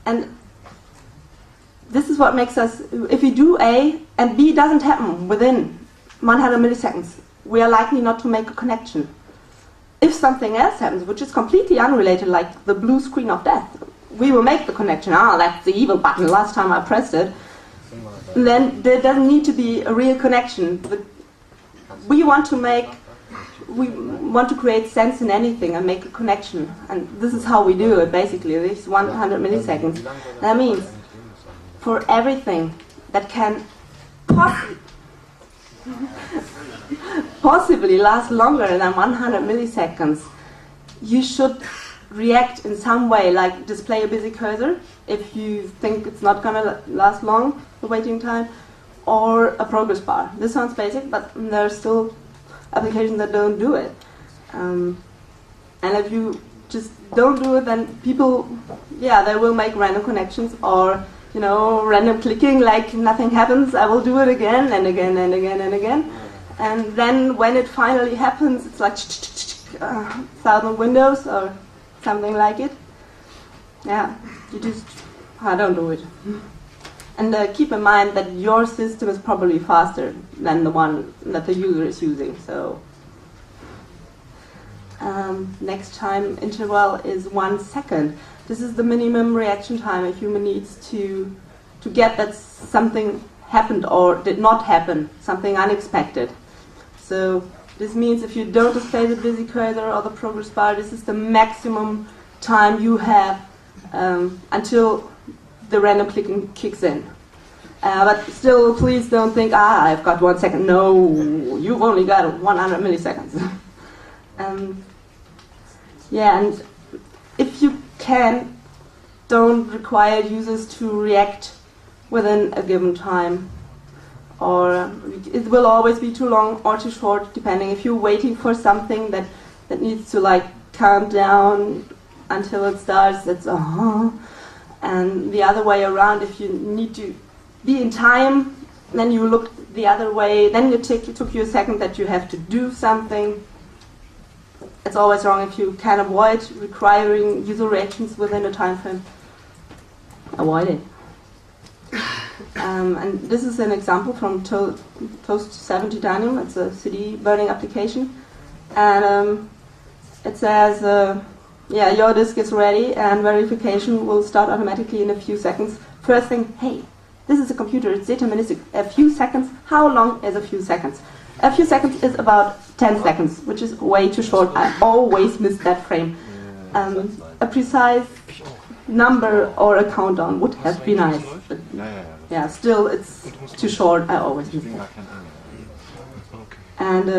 And this is what makes us, if we do A and B doesn't happen within 100 milliseconds, we are likely not to make a connection. If something else happens, which is completely unrelated, like the blue screen of death, we will make the connection. Ah, that's the evil button, last time I pressed it. And then there doesn't need to be a real connection. But we want to create sense in anything and make a connection. And this is how we do it, basically, this 100 milliseconds. That means for everything that can possibly last longer than 100 milliseconds, you should react in some way, like display a busy cursor if you think it's not going to last long, the waiting time, or a progress bar. This sounds basic, but there are still applications that don't do it. And if you just don't do it, then people, they will make random connections, or random clicking, like nothing happens. I will do it again and again and again and again. And then when it finally happens, it's like 1,000 windows or something like it. Yeah, I don't do it. And keep in mind that your system is probably faster than the one that the user is using. So next time interval is 1 second. This is the minimum reaction time a human needs to get that something happened or did not happen, something unexpected. So this means if you don't display the busy cursor or the progress bar, this is the maximum time you have until the random clicking kicks in. But still, please don't think, I've got 1 second. No, you've only got 100 milliseconds. And if you can, don't require users to react within a given time, or it will always be too long or too short, depending. If you're waiting for something that needs to count down until it starts, that's and the other way around, if you need to be in time, then you look the other way, then it took you a second that you have to do something. It's always wrong. If you can avoid requiring user reactions within a time frame, avoid it. And this is an example from Toast 7 Titanium. It's a CD burning application. And it says, your disk is ready and verification will start automatically in a few seconds. First thing, hey, this is a computer, it's deterministic. A few seconds, how long is a few seconds? A few seconds is about 10 seconds, which is way too short. I always miss that frame. A precise number or a countdown would have been nice. But still it's too short. I always miss that. And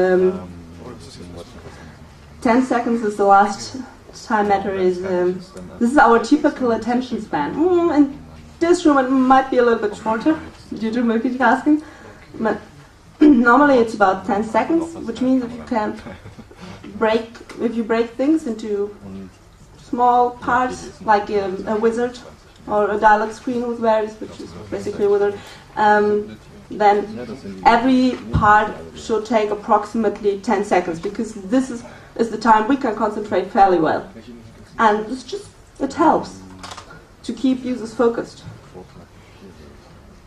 10 seconds is the last time matter. This is our typical attention span. In this room it might be a little bit shorter due to multitasking, but normally it's about 10 seconds, which means if you break things into small parts, like a wizard or a dialog screen with varies, which is basically a wizard, then every part should take approximately 10 seconds, because this is the time we can concentrate fairly well. And it helps to keep users focused.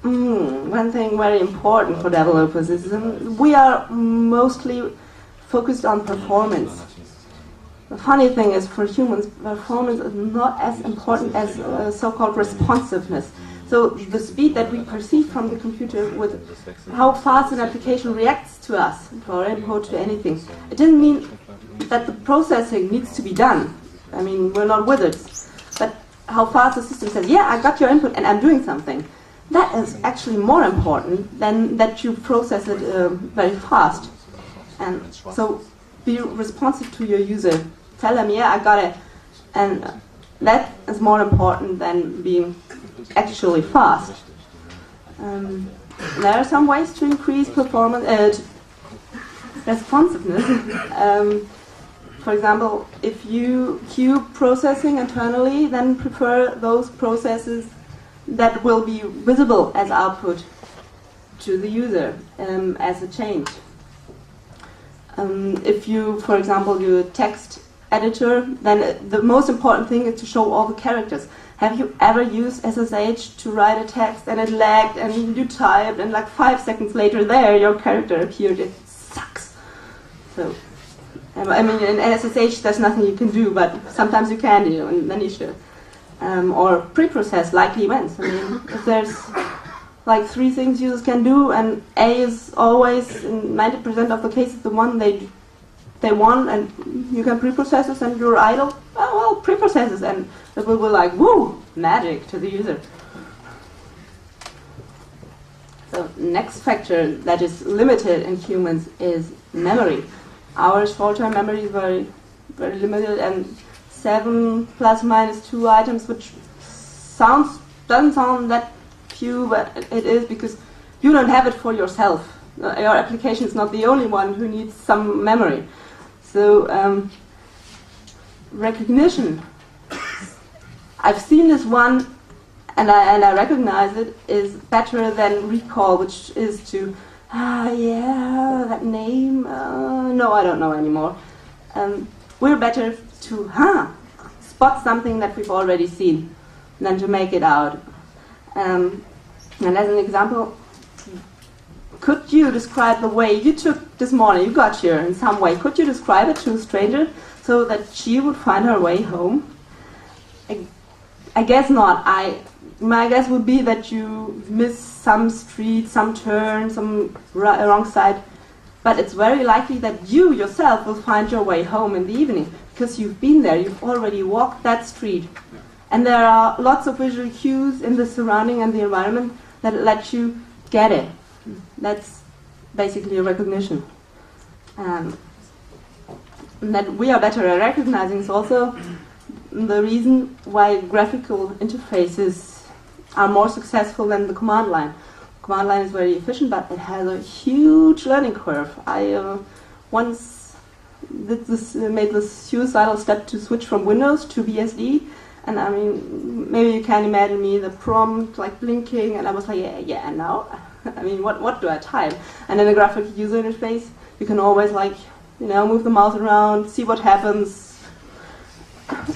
One thing very important for developers is we are mostly focused on performance. The funny thing is, for humans, performance is not as important as so-called responsiveness. So the speed that we perceive from the computer with how fast an application reacts to us, to our input, to anything, it doesn't mean that the processing needs to be done. I mean, we're not wizards. But how fast the system says, I got your input and I'm doing something. That is actually more important than that you process it very fast. And so be responsive to your user. Tell them, I got it. And that is more important than being actually fast. There are some ways to increase performance, responsiveness. For example, if you queue processing internally, then prefer those processes that will be visible as output to the user as a change. If you, for example, do a text editor, then the most important thing is to show all the characters. Have you ever used SSH to write a text and it lagged and you typed and like 5 seconds later there your character appeared? It sucks. So, I mean, in SSH there's nothing you can do, but sometimes you can do, and then you should. Or pre-process likely events. I mean, if there's like 3 things users can do, and A is always, in 90% of the cases, the one they want, and you can pre-process this and you're idle, well, pre-process this, and it will be like, woo, magic to the user. So next factor that is limited in humans is memory. Our short-term memory is very, very limited, and 7 plus minus 2 items, which doesn't sound that few, but it is because you don't have it for yourself. Your application is not the only one who needs some memory. So recognition, I've seen this one and I recognize it, is better than recall, which is to, yeah, that name, no, I don't know anymore. We're better to spot something that we've already seen than to make it out. And as an example, could you describe the way you took this morning, you got here in some way, could you describe it to a stranger so that she would find her way home? I guess not. My guess would be that you miss some street, some turn, some wrong side, but it's very likely that you yourself will find your way home in the evening because you've been there, you've already walked that street. And there are lots of visual cues in the surrounding and the environment that let you get it. That's basically a recognition. And that we are better at recognizing is also the reason why graphical interfaces are more successful than the command line. Command line is very efficient, but it has a huge learning curve. I once made this suicidal step to switch from Windows to BSD, and I mean, maybe you can imagine me, the prompt like blinking, and I was like, yeah, and now? I mean, what do I type? And in a graphic user interface, you can always move the mouse around, see what happens.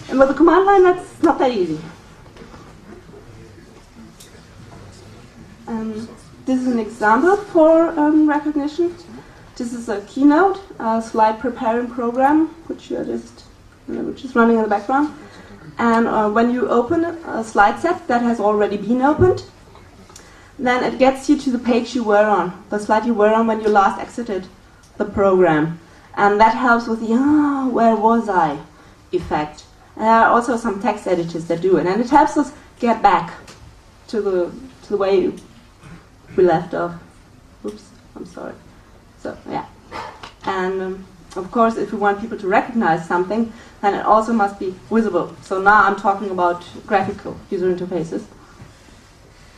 And with the command line, that's not that easy. This is an example for recognition. This is a Keynote, a slide preparing program, which is running in the background. And when you open a slide set that has already been opened, then it gets you to the page you were on, the slide you were on when you last exited the program. And that helps with the, where was I effect. And there are also some text editors that do it. And it helps us get back to the way we left off. Oops, I'm sorry. So, yeah. And of course, if we want people to recognize something, then it also must be visible. So now I'm talking about graphical user interfaces.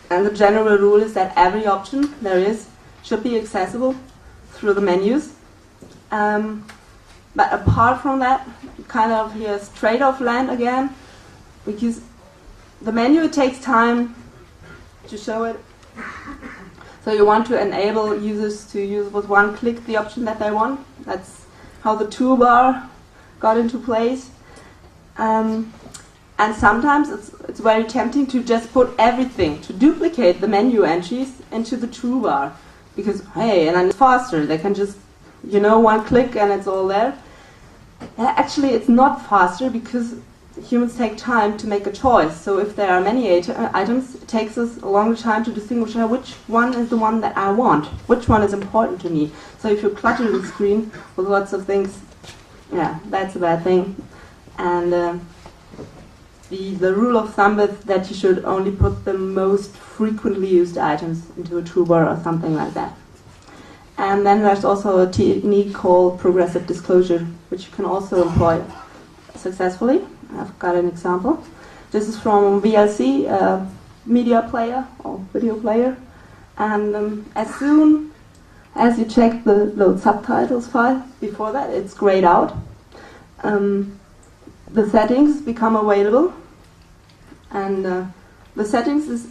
And the general rule is that every option there is should be accessible through the menus. But apart from that, kind of here's trade-off land again, because the menu, it takes time to show it. So you want to enable users to use with one click the option that they want. That's how the toolbar got into place. And sometimes it's very tempting to just put everything, to duplicate the menu entries into the toolbar. Because, hey, and then it's faster. They can just, one click and it's all there. Actually, it's not faster because humans take time to make a choice. So if there are many items, it takes us a longer time to distinguish which one is the one that I want, which one is important to me. So if you clutter the screen with lots of things, yeah, that's a bad thing. And the rule of thumb is that you should only put the most frequently used items into a toolbar or something like that. And then there's also a technique called progressive disclosure, which you can also employ successfully. I've got an example. This is from VLC, a media player or video player. And as soon as you check the load subtitles file, before that it's grayed out. The settings become available. And the settings is...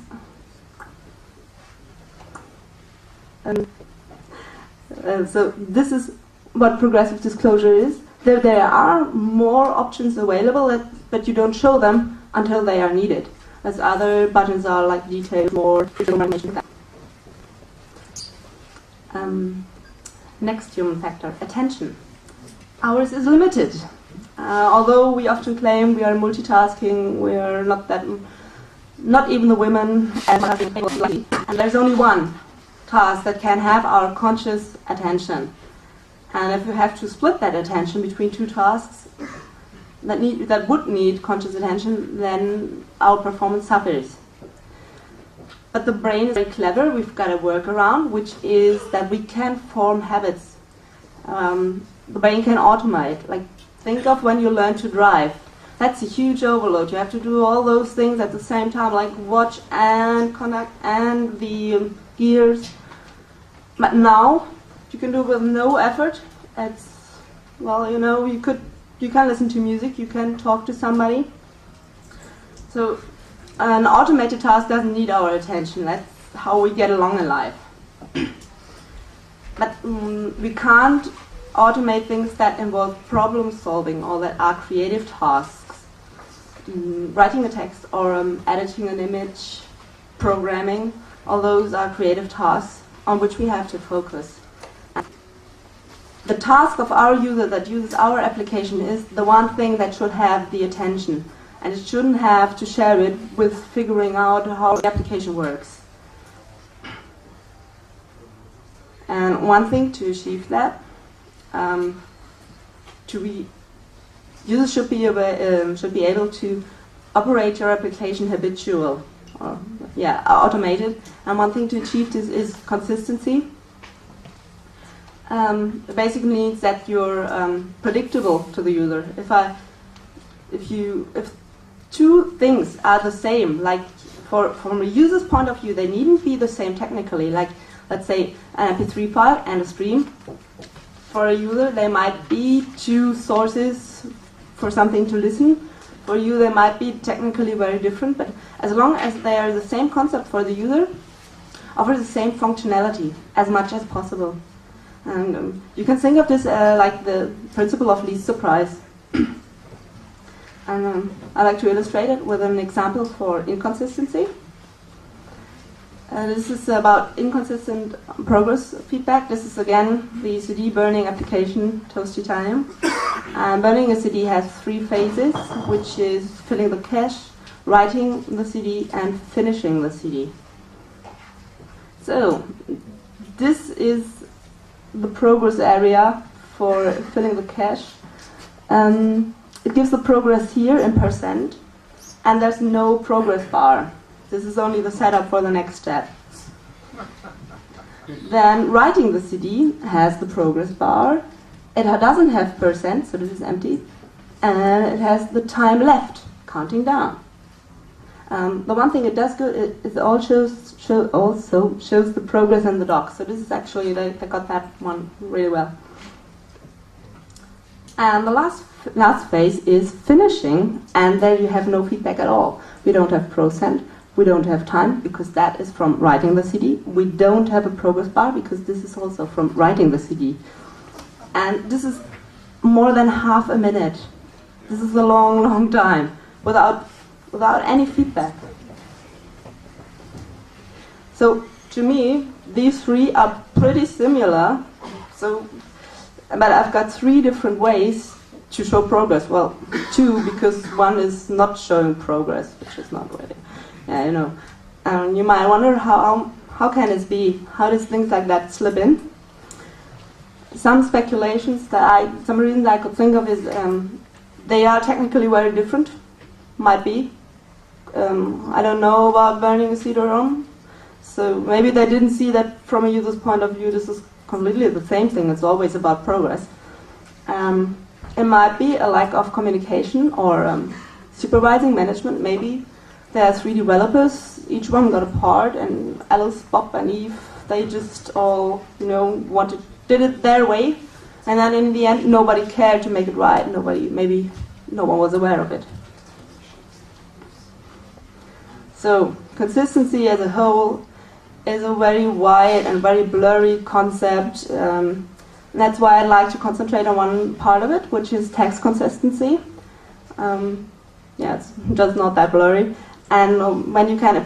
so this is what progressive disclosure is. There are more options available, but you don't show them until they are needed. as other buttons are like detailed, more visual information. Next human factor, attention. Ours is limited. Although we often claim we are multitasking, we are not even the women, and there's only one task that can have our conscious attention. And if we have to split that attention between two tasks that would need conscious attention, then our performance suffers. But the brain is very clever. We've got a workaround, which is that we can form habits. The brain can automate. Like, think of when you learn to drive. That's a huge overload. You have to do all those things at the same time, like watch and connect and the gears. But now you can do it with no effort. It's, well, you know, you can listen to music, you can talk to somebody. So an automated task doesn't need our attention. That's how we get along in life. But we can't automate things that involve problem solving or that are creative tasks. Writing a text or editing an image, programming, all those are creative tasks on which we have to focus. The task of our user that uses our application is the one thing that should have the attention, and it shouldn't have to share it with figuring out how the application works. And one thing to achieve that, users should be able to operate your application automated. And one thing to achieve this is consistency. It basically means that you're predictable to the user. If two things are the same, like from a user's point of view, they needn't be the same technically. Like, let's say an MP3 file and a stream. For a user, they might be two sources for something to listen. For you, they might be technically very different, but as long as they are the same concept for the user, offer the same functionality as much as possible. And you can think of this like the principle of least surprise. And I like to illustrate it with an example for inconsistency. This is about inconsistent progress feedback. This is again the CD burning application, Toast Titanium. Burning a CD has 3 phases, which is filling the cache, writing the CD, and finishing the CD. So this is the progress area for filling the cache. It gives the progress here in %, and there's no progress bar. This is only the setup for the next step. Then writing the CD has the progress bar. It doesn't have %, so this is empty, and it has the time left, counting down. The one thing it does good is it also shows the progress in the doc. So this is actually, they got that one really well. And the last phase is finishing, and there you have no feedback at all. We don't have %, we don't have time, because that is from writing the CD. We don't have a progress bar, because this is also from writing the CD. And this is more than half a minute. This is a long, long time without any feedback. So to me, these 3 are pretty similar. But I've got 3 different ways to show progress. Well, 2, because one is not showing progress, which is not really. Yeah, you know. You might wonder how can this be? How does things like that slip in? Some speculations some reasons I could think of is they are technically very different. Might be. I don't know about burning a CD-ROM, so maybe they didn't see that from a user's point of view. This is completely the same thing. It's always about progress. It might be a lack of communication or supervising management. Maybe there are 3 developers. Each one got a part, and Alice, Bob, and Eve, they just all, did it their way, and then in the end, nobody cared to make it right. Maybe no one was aware of it. So consistency as a whole is a very wide and very blurry concept. That's why I like to concentrate on one part of it, which is text consistency. It's just not that blurry. and when you can approve